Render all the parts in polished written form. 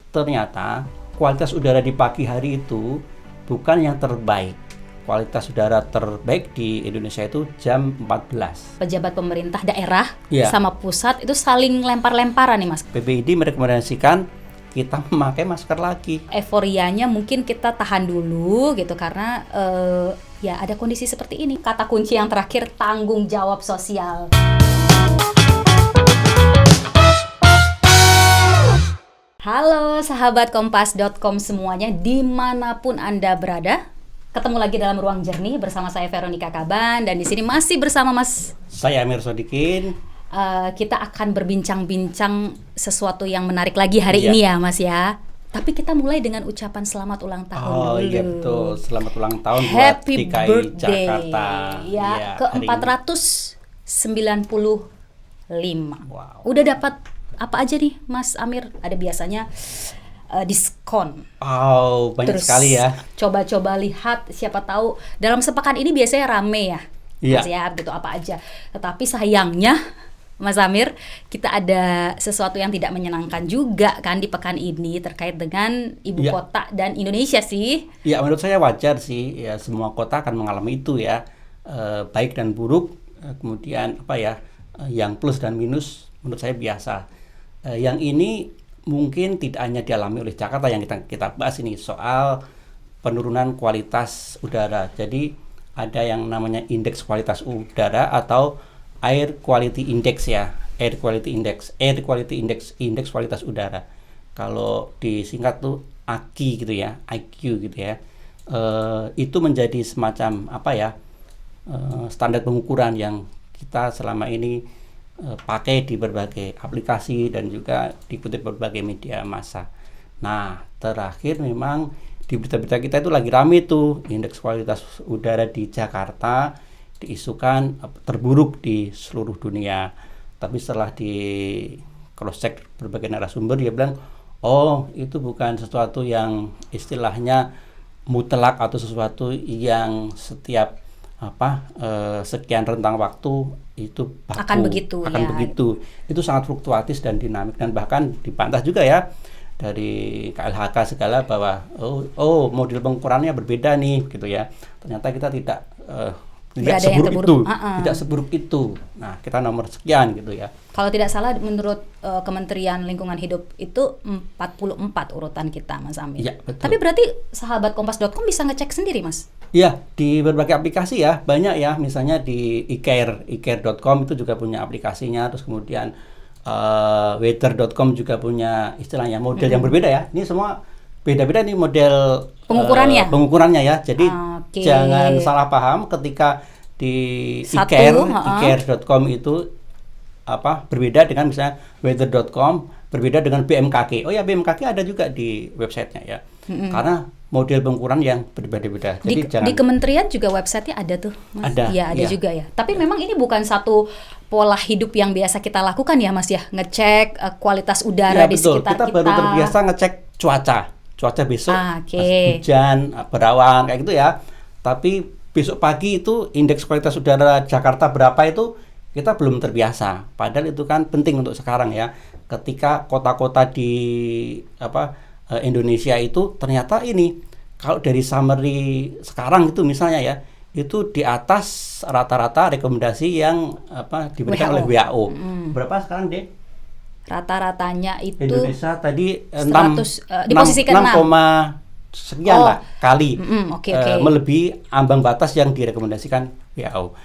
ternyata kualitas udara di pagi hari itu bukan yang terbaik. Kualitas udara terbaik di Indonesia itu jam 14. Pejabat pemerintah daerah Ya. sama pusat itu saling lempar-lemparan nih Mas. PPID merekomendasikan kita memakai masker lagi. Euforianya mungkin kita tahan dulu gitu karena ya ada kondisi seperti ini. Kata kunci yang terakhir, tanggung jawab sosial. Halo sahabat kompas.com semuanya, dimanapun Anda berada. Ketemu lagi dalam Ruang Jernih bersama saya Veronica Kaban, dan di sini masih bersama Mas. Saya Amir Sodikin. Kita akan berbincang-bincang sesuatu yang menarik lagi hari ini ya Mas ya. Tapi kita mulai dengan ucapan selamat ulang tahun dulu. Oh iya betul, selamat ulang tahun buat Happy DKI birthday Jakarta. ya, ke 495. Wow. Udah dapat apa aja nih Mas Amir? Ada biasanya diskon. Wow, banyak Terus sekali ya. Coba-coba lihat, siapa tahu dalam sepekan ini biasanya rame ya. Iya. Mas ya, gitu apa aja. Tetapi sayangnya Mas Amir, kita ada sesuatu yang tidak menyenangkan juga kan di pekan ini terkait dengan ibu Iya. kota dan Indonesia sih. Ya menurut saya wajar sih, ya semua kota akan mengalami itu ya, baik dan buruk. Kemudian apa ya, yang plus dan minus menurut saya biasa. Yang ini mungkin tidak hanya dialami oleh Jakarta yang kita bahas ini soal penurunan kualitas udara. Jadi ada yang namanya indeks kualitas udara atau Air Quality Index ya, Air Quality Index, indeks kualitas udara. Kalau disingkat tuh AQI gitu ya, IQ gitu ya. Itu menjadi semacam apa ya, standar pengukuran yang kita selama ini pakai di berbagai aplikasi dan juga dikutip berbagai media massa. Nah, terakhir memang di berita-berita kita itu lagi rame tuh indeks kualitas udara di Jakarta diisukan terburuk di seluruh dunia. Tapi setelah di cross check berbagai narasumber, dia bilang, oh itu bukan sesuatu yang istilahnya mutlak atau sesuatu yang setiap sekian rentang waktu itu baku, Akan begitu ya. begitu. Itu sangat fluktuatif dan dinamik, dan bahkan dibantah juga ya dari KLHK segala bahwa model pengukurannya berbeda nih gitu ya. Ternyata kita tidak seburuk itu. Nah, kita nomor sekian gitu ya. Kalau tidak salah menurut Kementerian Lingkungan Hidup itu 44 urutan kita Mas Amir. Ya, betul. Tapi berarti sahabat kompas.com bisa ngecek sendiri Mas? Ya, di berbagai aplikasi ya, banyak ya. Misalnya di icare.com itu juga punya aplikasinya. Terus kemudian weather.com juga punya istilahnya model yang berbeda ya. Ini semua beda-beda nih model pengukurannya ya. Jadi jangan salah paham ketika di icare.com itu berbeda dengan misalnya weather.com, berbeda dengan BMKG. Oh ya, BMKG ada juga di websitenya ya. Karena model pengukuran yang berbeda-beda. Jadi di kementerian juga websitenya ada tuh Mas? Ada juga ya. Tapi memang ini bukan satu pola hidup yang biasa kita lakukan ya Mas ya, ngecek kualitas udara di sekitar kita. Kita baru terbiasa ngecek cuaca besok, hujan, berawan kayak gitu ya. Tapi besok pagi itu indeks kualitas udara Jakarta berapa itu kita belum terbiasa. Padahal itu kan penting untuk sekarang ya. Ketika kota-kota di Indonesia itu ternyata ini kalau dari summary sekarang itu misalnya ya, itu di atas rata-rata rekomendasi yang diberikan oleh WHO. Berapa sekarang deh? Rata-ratanya itu Indonesia tadi 100, di posisi ke-6 sekian lah kali okay. melebihi ambang batas yang direkomendasikan WHO.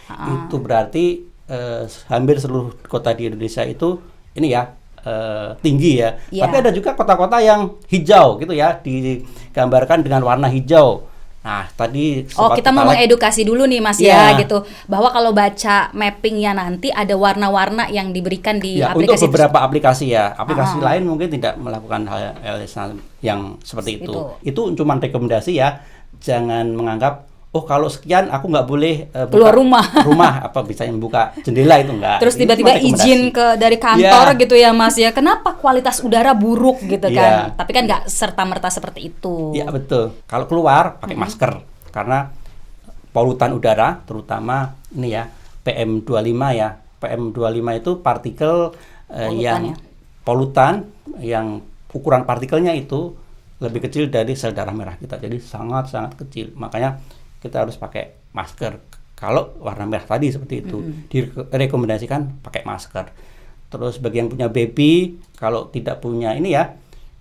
Itu berarti hampir seluruh kota di Indonesia itu ini ya tinggi ya. Tapi ada juga kota-kota yang hijau gitu ya, digambarkan dengan warna hijau. Nah, tadi kita mau mengedukasi dulu nih Mas ya gitu, bahwa kalau baca mappingnya nanti ada warna-warna yang diberikan di aplikasi. Untuk beberapa aplikasi ya, aplikasi lain mungkin tidak melakukan hal yang seperti itu. Itu cuma rekomendasi ya, jangan menganggap kalau sekian aku nggak boleh keluar rumah bisa membuka jendela itu enggak. Terus tiba-tiba izin dari kantor gitu ya Mas ya. Kenapa kualitas udara buruk gitu kan? Tapi kan nggak serta-merta seperti itu. Iya betul. Kalau keluar pakai masker karena polutan udara terutama ini ya PM25 ya. PM25 itu partikel yang polutan yang ukuran partikelnya itu lebih kecil dari sel darah merah kita, jadi sangat-sangat kecil. Makanya kita harus pakai masker. Kalau warna merah tadi seperti itu, direkomendasikan pakai masker. Terus bagi yang punya baby, kalau tidak punya ini ya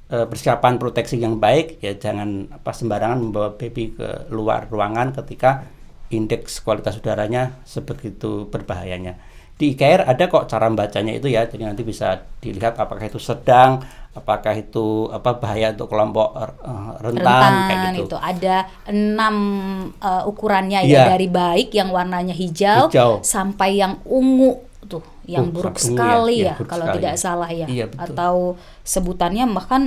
persiapan proteksi yang baik, ya jangan sembarangan membawa baby ke luar ruangan ketika indeks kualitas udaranya sebegitu berbahayanya. Di IKR ada kok cara membacanya itu ya, jadi nanti bisa dilihat apakah itu sedang, apakah itu bahaya untuk kelompok rentan kayak gitu. Itu ada 6 ukurannya ya, dari baik yang warnanya hijau sampai yang ungu tuh, yang buruk sekali ya, kalau tidak salah ya. Iya, atau sebutannya bahkan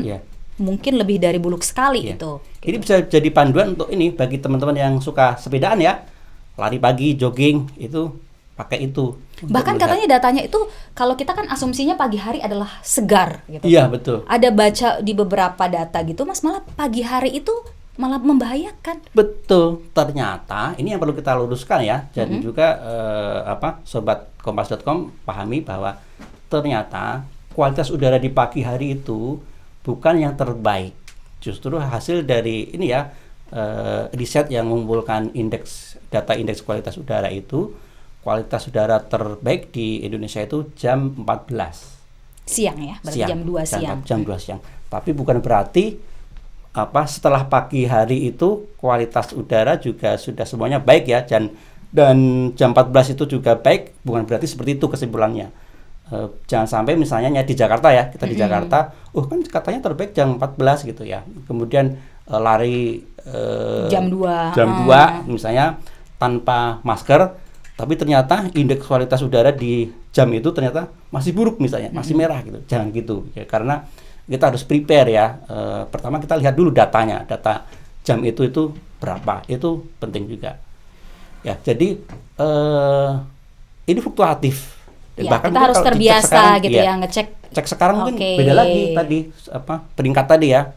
mungkin lebih dari buruk sekali itu. Ini bisa jadi panduan untuk ini bagi teman-teman yang suka sepedaan ya, lari pagi, jogging, itu pakai itu. Bahkan katanya datanya itu kalau kita kan asumsinya pagi hari adalah segar gitu. Iya, betul. Ada baca di beberapa data gitu Mas, malah pagi hari itu malah membahayakan. Betul. Ternyata ini yang perlu kita luruskan ya. Dan juga sobat kompas.com pahami bahwa ternyata kualitas udara di pagi hari itu bukan yang terbaik. Justru hasil dari ini ya riset yang mengumpulkan data indeks kualitas udara itu, kualitas udara terbaik di Indonesia itu jam 14 siang ya, berarti jam 2 siang. Jam 2 siang. Tapi bukan berarti setelah pagi hari itu kualitas udara juga sudah semuanya baik ya, dan jam 14 itu juga baik, bukan berarti seperti itu kesimpulannya. Jangan sampai misalnya di Jakarta ya, kita di Jakarta, kan katanya terbaik jam 14 gitu ya. Kemudian lari jam 2 misalnya tanpa masker, tapi ternyata indeks kualitas udara di jam itu ternyata masih buruk misalnya, masih merah gitu. Jangan gitu ya, karena kita harus prepare ya. Pertama kita lihat dulu datanya, data jam itu berapa, itu penting juga. Ya, jadi ini fluktuatif. Ya, bahkan kita harus terbiasa sekarang, gitu ya, cek sekarang mungkin beda lagi tadi peringkat tadi ya.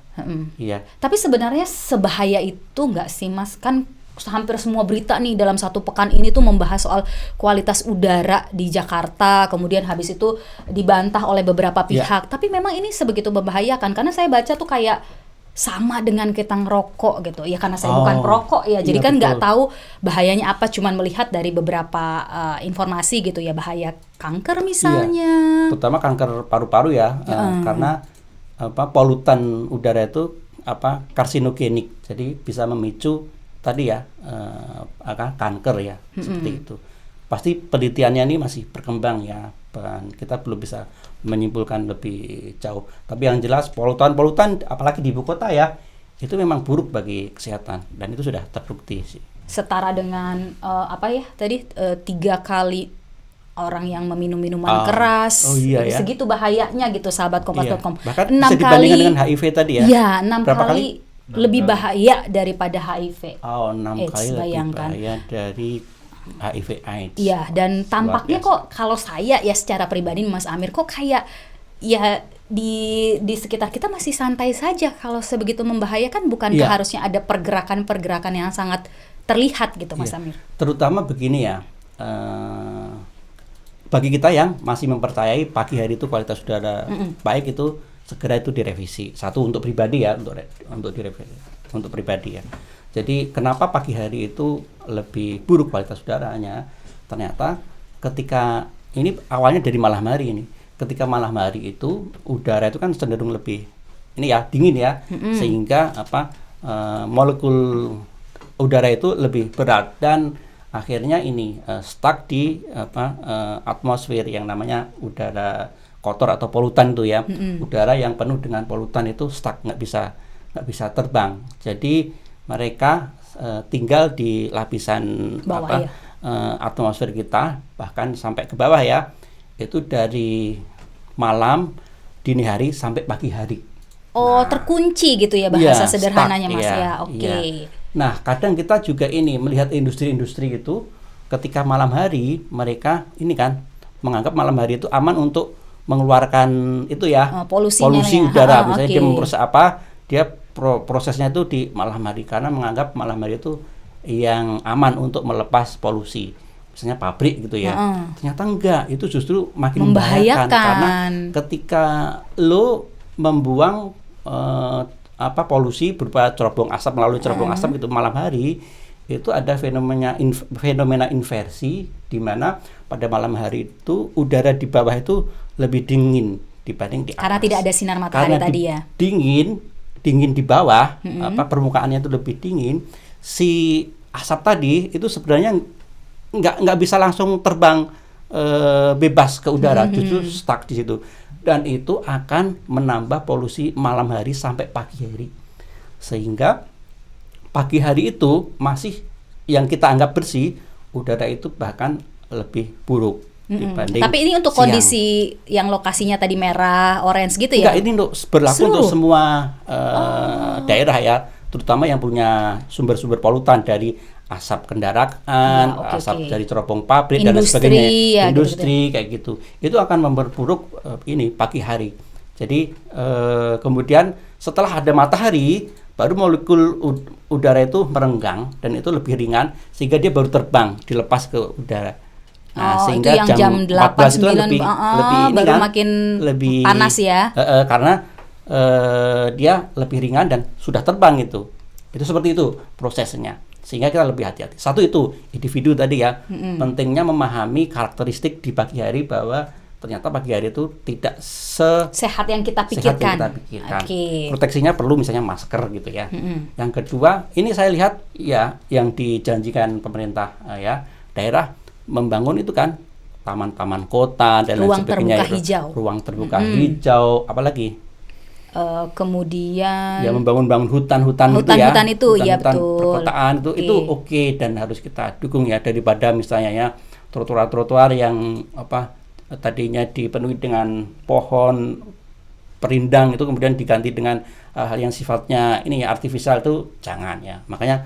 Iya. Tapi sebenarnya sebahaya itu nggak sih Mas? Kan hampir semua berita nih dalam satu pekan ini tuh membahas soal kualitas udara di Jakarta, kemudian habis itu dibantah oleh beberapa pihak. Tapi memang ini sebegitu membahayakan, karena saya baca tuh kayak sama dengan kita ngerokok gitu ya, karena saya bukan perokok ya, jadi kan nggak tahu bahayanya apa, cuman melihat dari beberapa informasi gitu ya, bahaya kanker misalnya, terutama kanker paru-paru ya, karena polutan udara itu karsinogenik, jadi bisa memicu tadi ya kanker ya, seperti itu. Pasti penelitiannya ini masih berkembang ya, dan kita belum bisa menyimpulkan lebih jauh. Tapi yang jelas polutan apalagi di ibu kota ya, itu memang buruk bagi kesehatan, dan itu sudah terbukti sih. Setara dengan 3 kali orang yang meminum minuman keras, segitu bahayanya gitu, sahabat kompas.com. Bahkan 6 bisa dibandingkan dengan HIV tadi ya. Iya, 6 kali lebih bahaya daripada HIV. 6 kali lebih bahaya dari HIV AIDS. Iya, dan tampaknya kok kalau saya ya secara pribadi Mas Amir, kok kayak ya di sekitar kita masih santai saja. Kalau sebegitu membahayakan, bukankah harusnya ada pergerakan-pergerakan yang sangat terlihat gitu Mas Amir? Terutama begini ya, bagi kita yang masih mempercayai pagi hari itu kualitas udara baik, itu segera itu direvisi. Satu, untuk pribadi ya, untuk direvisi untuk pribadi ya. Jadi kenapa pagi hari itu lebih buruk kualitas udaranya? Ternyata ketika ini awalnya dari malam hari ini. Ketika malam hari itu udara itu kan cenderung lebih dingin ya, sehingga molekul udara itu lebih berat, dan akhirnya stuck di atmosfer yang namanya udara kotor atau polutan itu ya. Udara yang penuh dengan polutan itu stuck, nggak bisa terbang. Jadi mereka tinggal di lapisan bawah, atmosfer kita, bahkan sampai ke bawah ya. Itu dari malam, dini hari sampai pagi hari. Terkunci gitu ya bahasa sederhananya Mas ya. Oke. Nah, kadang kita juga melihat industri-industri itu ketika malam hari mereka menganggap malam hari itu aman untuk mengeluarkan polusi udara. Misalnya dia memproses dia prosesnya itu di malam hari, karena menganggap malam hari itu yang aman untuk melepas polusi, misalnya pabrik gitu ya. Ternyata enggak, itu justru makin membahayakan, karena ketika lo membuang polusi berupa cerobong asap, melalui cerobong asap itu malam hari itu ada fenomena inversi, di mana pada malam hari itu udara di bawah itu lebih dingin dibanding di atas. Karena tidak ada sinar matahari tadi ya. Dingin di bawah, permukaannya itu lebih dingin. Si asap tadi itu sebenarnya nggak bisa langsung terbang bebas ke udara, justru stuck di situ. Dan itu akan menambah polusi malam hari sampai pagi hari. Sehingga pagi hari itu masih yang kita anggap bersih, udara itu bahkan lebih buruk dibanding. Tapi ini untuk kondisi yang lokasinya tadi merah, orange gitu ya? Enggak, ini berlaku untuk semua daerah ya, terutama yang punya sumber-sumber polutan dari asap kendaraan, asap dari cerobong pabrik dan sebagainya, industri kayak gitu. Itu akan memperburuk ini pagi hari. Jadi kemudian setelah ada matahari, baru molekul udara itu merenggang dan itu lebih ringan sehingga dia baru terbang, dilepas ke udara. Nah, sehingga itu yang jam 8, 9 itu lebih baru makin lebih panas ya. Karena dia lebih ringan dan sudah terbang itu. Itu seperti itu prosesnya. Sehingga kita lebih hati-hati. Satu itu individu tadi ya, pentingnya memahami karakteristik di pagi hari bahwa ternyata pagi hari itu tidak sehat yang kita pikirkan. Okay. Proteksinya perlu misalnya masker gitu ya. Yang kedua, ini saya lihat ya yang dijanjikan pemerintah ya, daerah membangun itu kan taman-taman kota dan lain sebagainya. Ruang terbuka hijau, apalagi? Kemudian ya membangun hutan-hutan itu ya, betul. Perkotaan itu oke, dan harus kita dukung ya, daripada misalnya ya trotoar-trotoar yang tadinya dipenuhi dengan pohon perindang itu kemudian diganti dengan hal yang sifatnya ini ya artifisial, itu jangan ya. Makanya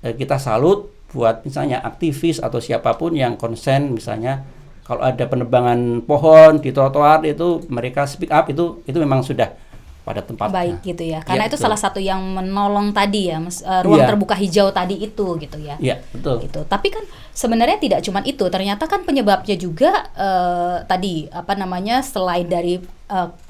kita salut buat misalnya aktivis atau siapapun yang konsen, misalnya kalau ada penebangan pohon di trotoar itu mereka speak up, itu memang sudah pada tempatnya. Baik gitu ya. Karena itu betul. Salah satu yang menolong tadi ya, ruang terbuka hijau tadi itu gitu ya. Iya, betul. Gitu. Tapi kan sebenarnya tidak cuma itu. Ternyata kan penyebabnya juga tadi selain dari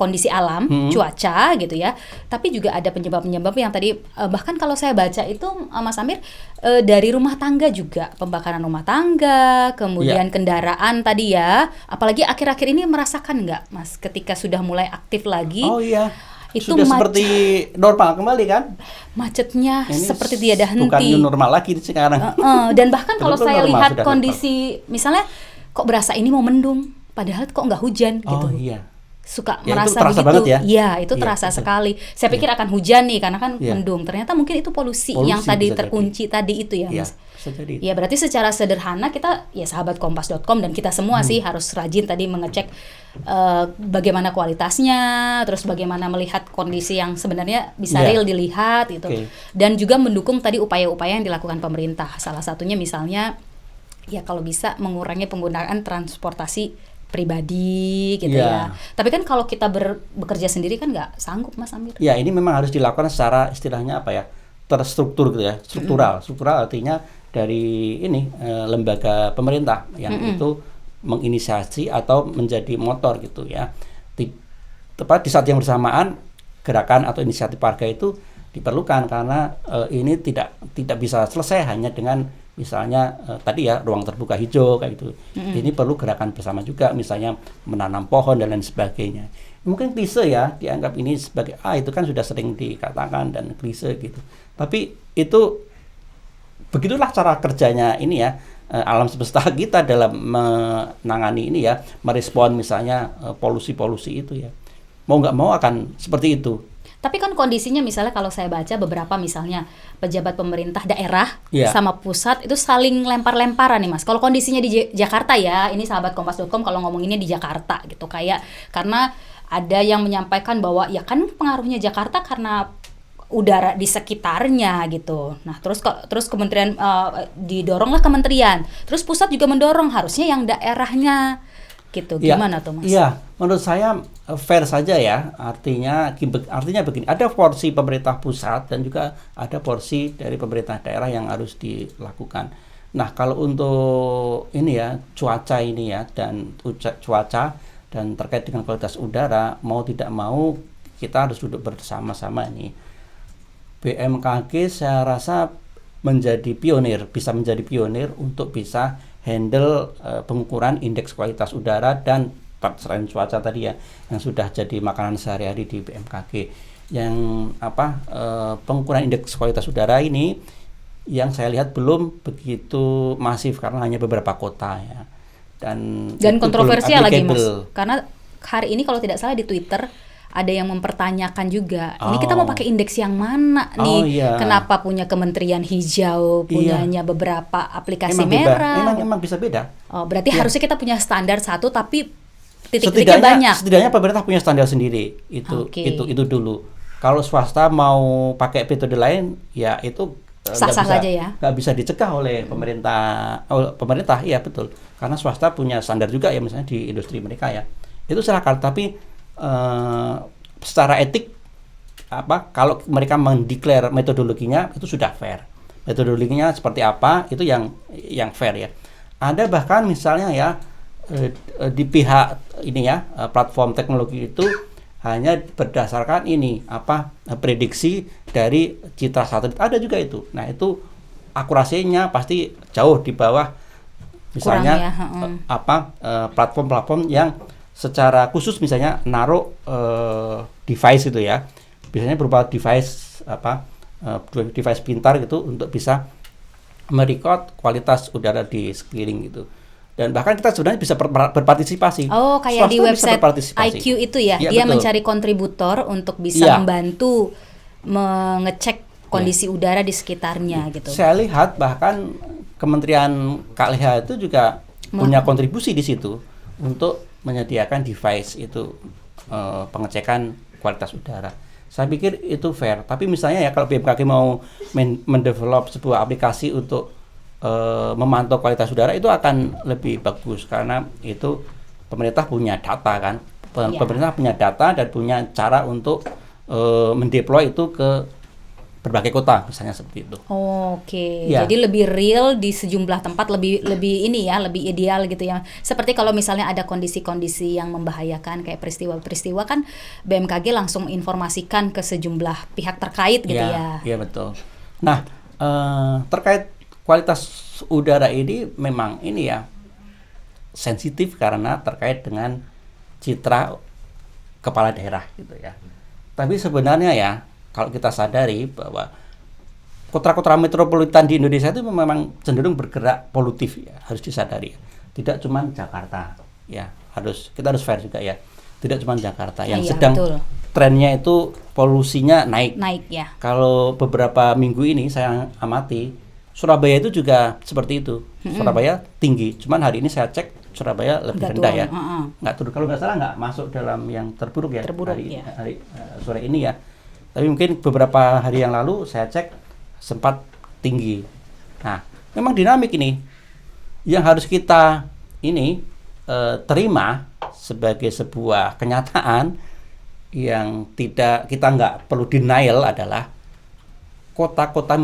kondisi alam, cuaca gitu ya. Tapi juga ada penyebab-penyebab yang tadi bahkan kalau saya baca itu Mas Amir dari rumah tangga juga, pembakaran rumah tangga, kemudian kendaraan tadi ya. Apalagi akhir-akhir ini merasakan nggak Mas ketika sudah mulai aktif lagi? Oh iya. Itu sudah seperti normal kembali kan? Macetnya ini seperti tiada henti. Bukan new normal lagi sekarang. Dan bahkan kalau saya lihat kondisi misalnya kok berasa ini mau mendung, padahal kok nggak hujan gitu. Oh iya. Suka ya, merasa itu begitu. Ya, itu terasa sekali. Saya pikir akan hujan nih karena kan mendung. Ternyata mungkin itu polusi yang tadi terkunci tadi itu ya, Mas. Ya berarti secara sederhana kita ya sahabat kompas.com dan kita semua sih harus rajin tadi mengecek bagaimana kualitasnya, terus bagaimana melihat kondisi yang sebenarnya bisa real dilihat gitu. Dan juga mendukung tadi upaya-upaya yang dilakukan pemerintah. Salah satunya misalnya ya kalau bisa mengurangi penggunaan transportasi pribadi gitu ya. Tapi kan kalau kita bekerja sendiri kan nggak sanggup, Mas Amir. Ya, ini memang harus dilakukan secara istilahnya terstruktur gitu ya, struktural. Struktural artinya dari ini lembaga pemerintah yang itu menginisiasi atau menjadi motor gitu ya. Tepat di saat yang bersamaan gerakan atau inisiatif warga itu diperlukan karena ini tidak bisa selesai hanya dengan misalnya tadi ya ruang terbuka hijau kayak gitu. Ini perlu gerakan bersama juga, misalnya menanam pohon dan lain sebagainya. Mungkin klise ya dianggap ini sebagai itu kan sudah sering dikatakan dan klise gitu. Tapi itu begitulah cara kerjanya ini ya alam semesta kita dalam menangani ini ya, merespon misalnya polusi-polusi itu ya. Mau nggak mau akan seperti itu. Tapi kan kondisinya misalnya kalau saya baca beberapa misalnya pejabat pemerintah daerah sama pusat itu saling lempar-lemparan nih Mas. Kalau kondisinya di Jakarta ya, ini sahabat kompas.com kalau ngomonginnya di Jakarta gitu, karena ada yang menyampaikan bahwa ya kan pengaruhnya Jakarta karena udara di sekitarnya gitu. Nah, terus kementerian didoronglah kementerian. Terus pusat juga mendorong harusnya yang daerahnya gitu. Gimana tuh Mas? Iya, menurut saya fair saja ya. Artinya begini, ada porsi pemerintah pusat dan juga ada porsi dari pemerintah daerah yang harus dilakukan. Nah, kalau untuk ini ya, cuaca ini ya dan cuaca dan terkait dengan kualitas udara, mau tidak mau kita harus duduk bersama-sama ini. BMKG saya rasa bisa menjadi pionir untuk bisa handle pengukuran indeks kualitas udara dan selain cuaca tadi ya, yang sudah jadi makanan sehari-hari di BMKG. Yang pengukuran indeks kualitas udara ini yang saya lihat belum begitu masif karena hanya beberapa kota ya. Dan kontroversial lagi Mas, karena hari ini kalau tidak salah di Twitter ada yang mempertanyakan juga, ini kita mau pakai indeks yang mana nih? Iya. Kenapa punya Kementerian Hijau, punyanya beberapa aplikasi merah? Emang bisa beda. Oh, berarti harusnya kita punya standar satu, tapi titik-titiknya banyak. Setidaknya pemerintah punya standar sendiri. Itu dulu. Kalau swasta mau pakai metode lain, ya itu sah-sah saja ya. Nggak bisa dicegah oleh pemerintah. Pemerintah, iya betul. Karena swasta punya standar juga ya, misalnya di industri mereka ya. Itu silakan, tapi secara etik kalau mereka mendeklar metodologinya itu sudah fair. Metodologinya seperti apa itu yang fair ya. Ada bahkan misalnya ya di pihak ini ya, platform teknologi itu hanya berdasarkan prediksi dari citra satelit, ada juga itu. Nah, itu akurasinya pasti jauh di bawah misalnya platform-platform yang secara khusus misalnya naruh device itu ya, biasanya berupa device device pintar gitu untuk bisa merecord kualitas udara di sekeliling gitu. Dan bahkan kita sebenarnya bisa berpartisipasi. Oh, kayak swasta di website IQ itu ya, dia betul. Mencari kontributor untuk bisa membantu mengecek kondisi udara di sekitarnya gitu. Saya lihat bahkan Kementerian KLH itu juga punya kontribusi di situ untuk menyediakan device itu pengecekan kualitas udara. Saya pikir itu fair. Tapi misalnya ya kalau BMKG mau mendevelop sebuah aplikasi untuk memantau kualitas udara, itu akan lebih bagus karena itu pemerintah punya data kan. Pemerintah punya data dan punya cara untuk mendeploy itu ke berbagai kota misalnya seperti itu. Oke. Jadi lebih real di sejumlah tempat, lebih ideal gitu ya. Seperti kalau misalnya ada kondisi-kondisi yang membahayakan kayak peristiwa-peristiwa kan BMKG langsung informasikan ke sejumlah pihak terkait gitu ya. Iya betul. Nah, terkait kualitas udara ini memang ini ya sensitif karena terkait dengan citra kepala daerah gitu ya. Tapi sebenarnya ya kalau kita sadari bahwa kota-kota metropolitan di Indonesia itu memang cenderung bergerak polutif ya, harus disadari. Tidak cuma Jakarta ya, kita harus fair juga ya. Tidak cuma Jakarta yang sedang trennya itu polusinya naik ya. Kalau beberapa minggu ini saya amati Surabaya itu juga seperti itu. Surabaya tinggi, cuman hari ini saya cek Surabaya lebih rendah ya. Nggak turun, kalau nggak salah nggak masuk dalam yang terburuk ya. Hari sore ini ya. Tapi mungkin beberapa hari yang lalu saya cek sempat tinggi. Nah, memang dinamik ini yang harus kita terima sebagai sebuah kenyataan yang kita nggak perlu denial adalah kota-kota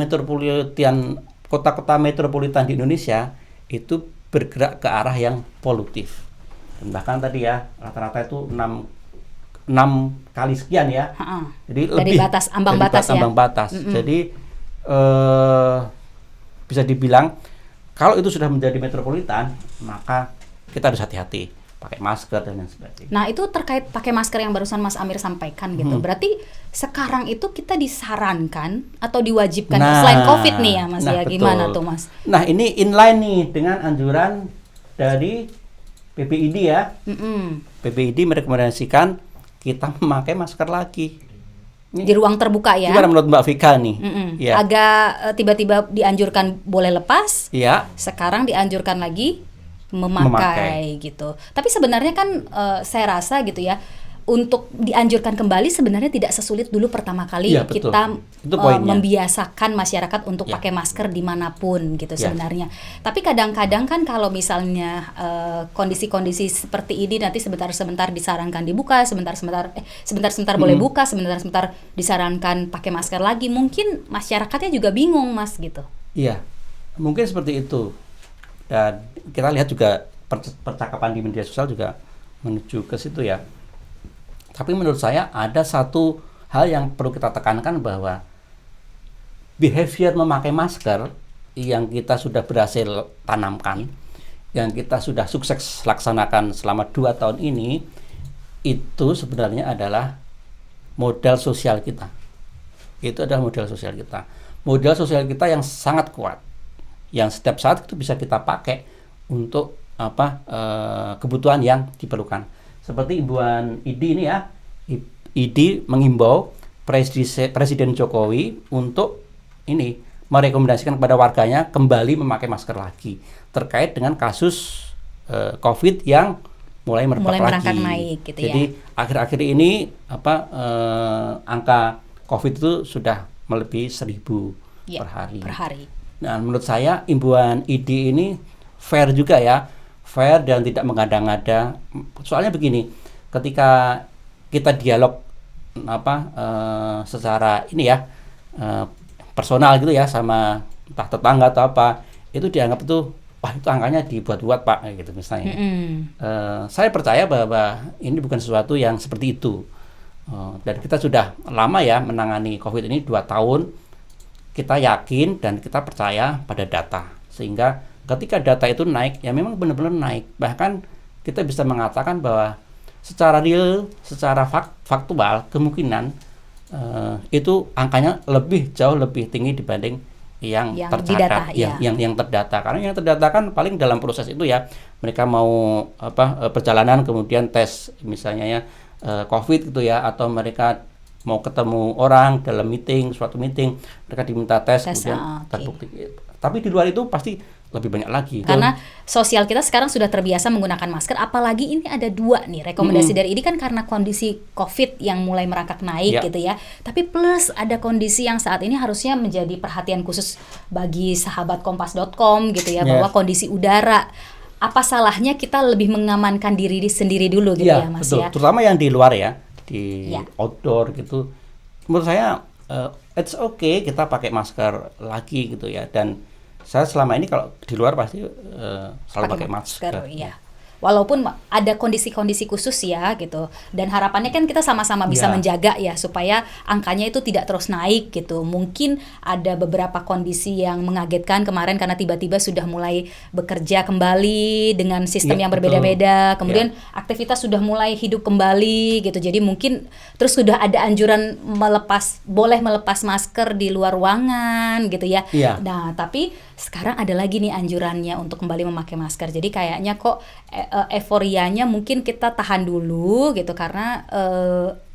metropolitan di Indonesia itu bergerak ke arah yang polutif. Dan bahkan tadi ya rata-rata itu 6 kali sekian ya. Jadi dari lebih ambang batas ya. Jadi bisa dibilang kalau itu sudah menjadi metropolitan, maka kita harus hati-hati pakai masker dan lain sebagainya. Nah, itu terkait pakai masker yang barusan Mas Amir sampaikan gitu. Berarti sekarang itu kita disarankan atau diwajibkan selain COVID nih ya Mas ya. Gimana tuh Mas? Nah, ini inline nih dengan anjuran dari PPID ya. PPID merekomendasikan kita memakai masker lagi. Di ruang terbuka ya. Gimana menurut Mbak Vika nih? Ya. Agak tiba-tiba dianjurkan boleh lepas. Iya. Sekarang dianjurkan lagi memakai gitu. Tapi sebenarnya kan saya rasa gitu ya, untuk dianjurkan kembali sebenarnya tidak sesulit dulu pertama kali kita membiasakan masyarakat untuk pakai masker dimanapun gitu sebenarnya. Tapi kadang-kadang kan kalau misalnya kondisi-kondisi seperti ini nanti sebentar-sebentar disarankan dibuka, sebentar-sebentar boleh buka, sebentar-sebentar disarankan pakai masker lagi, mungkin masyarakatnya juga bingung Mas gitu. Iya, mungkin seperti itu. Dan kita lihat juga percakapan di media sosial juga menuju ke situ ya. Tapi menurut saya ada satu hal yang perlu kita tekankan, bahwa behavior memakai masker yang kita sudah berhasil tanamkan, yang kita sudah sukses laksanakan selama 2 tahun ini, itu sebenarnya adalah modal sosial kita. Itu adalah modal sosial kita. Modal sosial kita yang sangat kuat, yang setiap saat itu bisa kita pakai untuk kebutuhan yang diperlukan. Seperti Ibuan Idi ini ya, Idi mengimbau Presiden Jokowi untuk ini merekomendasikan kepada warganya kembali memakai masker lagi terkait dengan kasus COVID yang mulai merangkak naik gitu. Jadi akhir-akhir ini angka COVID itu sudah melebihi 1.000 per hari. Nah, menurut saya imbauan ID ini fair juga ya, fair dan tidak mengada-ngada. Soalnya begini, ketika kita dialog secara ini ya personal gitu ya sama entah tetangga atau apa, itu dianggap itu wah itu angkanya dibuat-buat Pak gitu misalnya. Saya percaya bahwa ini bukan sesuatu yang seperti itu. Dan kita sudah lama ya menangani COVID ini 2 tahun. Kita yakin dan kita percaya pada data, sehingga ketika data itu naik ya memang benar-benar naik. Bahkan kita bisa mengatakan bahwa secara real, secara faktual kemungkinan itu angkanya jauh lebih tinggi dibanding yang tercatat, yang terdata. Karena yang terdata kan paling dalam proses itu ya, mereka mau perjalanan kemudian tes misalnya ya COVID gitu ya, atau mereka mau ketemu orang dalam suatu meeting, mereka diminta tes kemudian terbukti. Tapi di luar itu pasti lebih banyak lagi. Karena sosial kita sekarang sudah terbiasa menggunakan masker, apalagi ini ada 2 nih rekomendasi dari ini kan karena kondisi COVID yang mulai merangkak naik gitu ya. Tapi plus ada kondisi yang saat ini harusnya menjadi perhatian khusus bagi sahabat kompas.com gitu ya, bahwa kondisi udara. Apa salahnya kita lebih mengamankan diri sendiri dulu gitu ya Mas betul. Ya. Terutama yang di luar ya, di outdoor gitu. Menurut saya it's okay kita pakai masker lagi gitu ya, dan saya selama ini kalau di luar pasti selalu pakai masker. Ya. Walaupun ada kondisi-kondisi khusus ya gitu, dan harapannya kan kita sama-sama bisa menjaga ya supaya angkanya itu tidak terus naik gitu. Mungkin ada beberapa kondisi yang mengagetkan kemarin karena tiba-tiba sudah mulai bekerja kembali dengan sistem yang berbeda-beda, kemudian aktivitas sudah mulai hidup kembali gitu. Jadi mungkin terus sudah ada anjuran boleh melepas masker di luar ruangan gitu ya. Nah, tapi sekarang ada lagi nih anjurannya untuk kembali memakai masker. Jadi kayaknya kok euforianya mungkin kita tahan dulu gitu, karena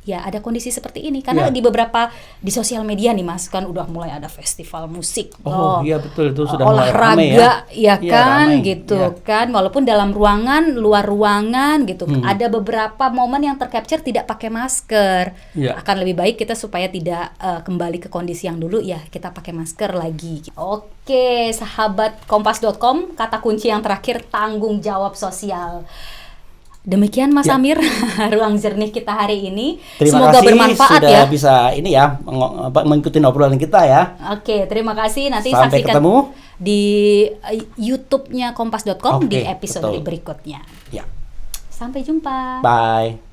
ya ada kondisi seperti ini. Karena di sosial media nih Mas, kan udah mulai ada festival musik. Iya betul, itu sudah olahraga ya kan ramai. Gitu kan. Walaupun dalam ruangan, luar ruangan gitu. Ada beberapa momen yang tercapture tidak pakai masker. Akan lebih baik kita supaya tidak kembali ke kondisi yang dulu ya, kita pakai masker lagi. Oke, sahabat kompas.com, kata kunci yang terakhir tanggung jawab sosial. Demikian Mas Amir, ruang jernih kita hari ini. Semoga bermanfaat sudah ya. Bisa ini ya mengikuti obrolan kita ya. Oke, terima kasih. Nanti sampai saksikan ketemu di YouTube-nya kompas.com di episode berikutnya. Ya. Sampai jumpa. Bye.